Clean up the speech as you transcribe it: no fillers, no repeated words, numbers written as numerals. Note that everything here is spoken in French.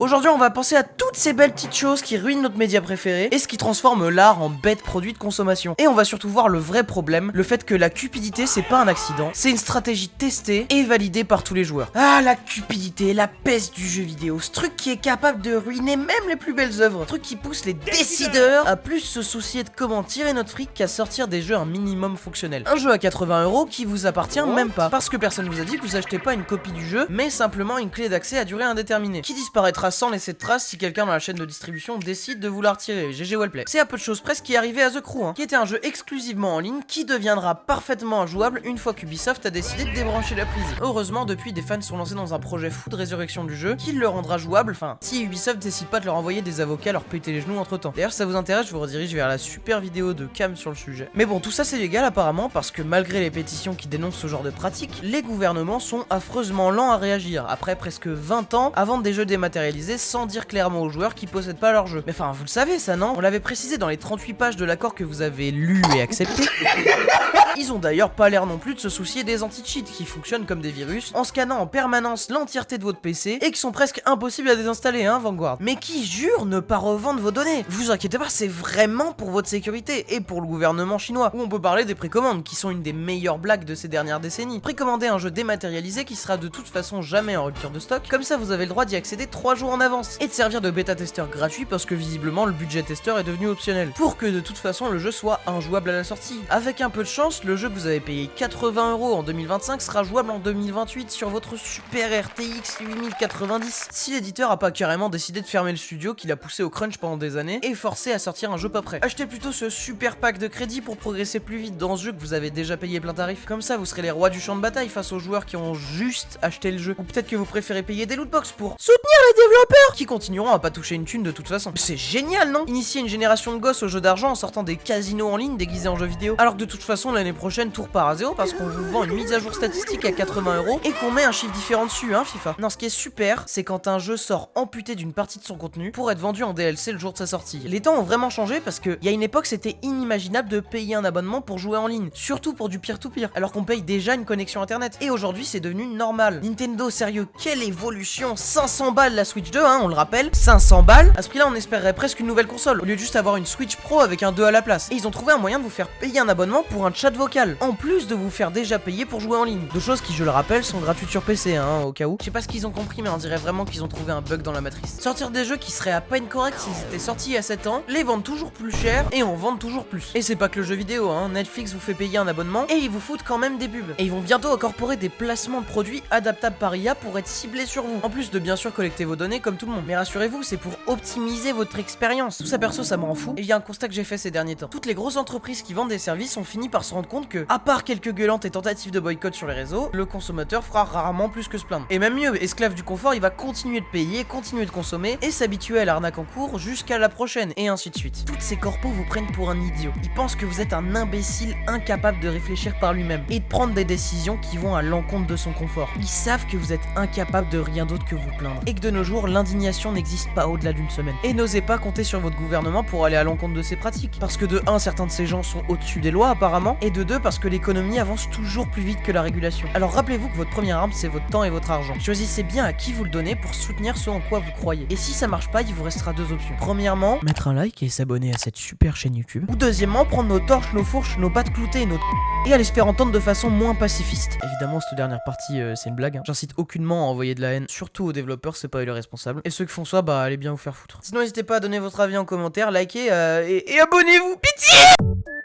Aujourd'hui, on va penser à toutes ces belles petites choses qui ruinent notre média préféré et ce qui transforme l'art en bête produit de consommation. Et on va surtout voir le vrai problème, le fait que la cupidité c'est pas un accident, c'est une stratégie testée et validée par tous les joueurs. Ah, la cupidité, la peste du jeu vidéo, ce truc qui est capable de ruiner même les plus belles œuvres, truc qui pousse les décideurs à plus se soucier de comment tirer notre fric qu'à sortir des jeux un minimum fonctionnel. Un jeu à 80€ qui vous appartient même pas, parce que personne vous a dit que vous achetez pas une copie du jeu, mais simplement une clé d'accès à durée indéterminée, qui disparaîtra sans laisser de traces si quelqu'un dans la chaîne de distribution décide de vous la retirer. GG Wellplay. C'est à peu de choses presque qui est arrivé à The Crew, qui était un jeu exclusivement en ligne qui deviendra parfaitement injouable une fois qu'Ubisoft a décidé de débrancher la prise. Heureusement, depuis, des fans sont lancés dans un projet fou de résurrection du jeu qui le rendra jouable, enfin, si Ubisoft décide pas de leur envoyer des avocats leur péter les genoux entre temps. D'ailleurs, si ça vous intéresse, je vous redirige vers la super vidéo de Cam sur le sujet. Mais bon, tout ça c'est légal apparemment parce que malgré les pétitions qui dénoncent ce genre de pratique, les gouvernements sont affreusement lents à réagir après presque 20 ans à vendre des jeux dématérialisés sans dire clairement aux joueurs qu'ils possèdent pas leur jeu. Mais enfin, vous le savez ça, non? On l'avait précisé dans les 38 pages de l'accord que vous avez lu et accepté. Ils ont d'ailleurs pas l'air non plus de se soucier des anti-cheats qui fonctionnent comme des virus en scannant en permanence l'entièreté de votre PC et qui sont presque impossibles à désinstaller, hein, Vanguard. Mais qui jure ne pas revendre vos données. Vous inquiétez pas, c'est vraiment pour votre sécurité et pour le gouvernement chinois. Où on peut parler des précommandes qui sont une des meilleures blagues de ces dernières décennies. Précommander un jeu dématérialisé qui sera de toute façon jamais en rupture de stock, comme ça vous avez le droit d'y accéder 3 jours en avance et de servir de bêta-testeur gratuit parce que visiblement le budget testeur est devenu optionnel pour que de toute façon le jeu soit injouable à la sortie. Avec un peu de chance, le jeu que vous avez payé 80€ en 2025 sera jouable en 2028 sur votre super RTX 8090 si l'éditeur a pas carrément décidé de fermer le studio qu'il a poussé au crunch pendant des années et forcé à sortir un jeu pas prêt. Achetez plutôt ce super pack de crédit pour progresser plus vite dans ce jeu que vous avez déjà payé plein tarif. Comme ça vous serez les rois du champ de bataille face aux joueurs qui ont juste acheté le jeu. Ou peut-être que vous préférez payer des lootbox pour soutenir les développeurs qui continueront à pas toucher une thune de toute façon. C'est génial, non? Initier une génération de gosses au jeu d'argent en sortant des casinos en ligne déguisés en jeux vidéo. Alors que de toute façon l'année prochaine tout repart à zéro parce qu'on vous vend une mise à jour statistique à 80€ et qu'on met un chiffre différent dessus, hein, FIFA. Non, ce qui est super, c'est quand un jeu sort amputé d'une partie de son contenu pour être vendu en DLC le jour de sa sortie. Les temps ont vraiment changé parce que il y a une époque c'était inimaginable de payer un abonnement pour jouer en ligne, surtout pour du peer-to-peer, alors qu'on paye déjà une connexion internet. Et aujourd'hui c'est devenu normal. Nintendo, sérieux, quelle évolution! 500 balles la Switch 2, hein, on le rappelle, 500 balles. À ce prix-là, on espérerait presque une nouvelle console au lieu de juste avoir une Switch Pro avec un 2 à la place. Et ils ont trouvé un moyen de vous faire payer un abonnement pour un chat vocal, en plus de vous faire déjà payer pour jouer en ligne. Deux choses qui, je le rappelle, sont gratuites sur PC, hein, au cas où. Je sais pas ce qu'ils ont compris, mais on dirait vraiment qu'ils ont trouvé un bug dans la matrice. Sortir des jeux qui seraient à peine corrects s'ils étaient sortis il y a 7 ans, les vendent toujours plus cher et en vendent toujours plus. Et c'est pas que le jeu vidéo, hein. Netflix vous fait payer un abonnement et ils vous foutent quand même des pubs. Et ils vont bientôt incorporer des placements de produits adaptables par IA pour être ciblés sur vous. En plus de bien sûr collecter vos données comme tout le monde. Mais rassurez-vous, c'est pour optimiser votre expérience. Tout ça perso, ça m'en fout. Et il y a un constat que j'ai fait ces derniers temps. Toutes les grosses entreprises qui vendent des services ont fini par se rendre compte que, à part quelques gueulantes et tentatives de boycott sur les réseaux, le consommateur fera rarement plus que se plaindre. Et même mieux, esclave du confort, il va continuer de payer, continuer de consommer et s'habituer à l'arnaque en cours jusqu'à la prochaine, et ainsi de suite. Toutes ces corpos vous prennent pour un idiot. Ils pensent que vous êtes un imbécile incapable de réfléchir par lui-même et de prendre des décisions qui vont à l'encontre de son confort. Ils savent que vous êtes incapable de rien d'autre que vous plaindre. Et que de nos jours, l'indignation n'existe pas au-delà d'une semaine. Et n'osez pas compter sur votre gouvernement pour aller à l'encontre de ces pratiques. Parce que de 1, certains de ces gens sont au-dessus des lois apparemment, et de 2, parce que l'économie avance toujours plus vite que la régulation. Alors rappelez-vous que votre première arme c'est votre temps et votre argent. Choisissez bien à qui vous le donnez pour soutenir ce en quoi vous croyez. Et si ça marche pas, il vous restera deux options. Premièrement, mettre un like et s'abonner à cette super chaîne YouTube. Ou deuxièmement, prendre nos torches, nos fourches, nos pattes cloutées et aller se faire entendre de façon moins pacifiste. Évidemment, cette dernière partie, c'est une blague, hein. J'incite aucunement à envoyer de la haine, surtout aux développeurs, c'est pas eux les responsables. Et ceux qui font ça, bah allez bien vous faire foutre. Sinon, n'hésitez pas à donner votre avis en commentaire, likez et abonnez-vous, pitié!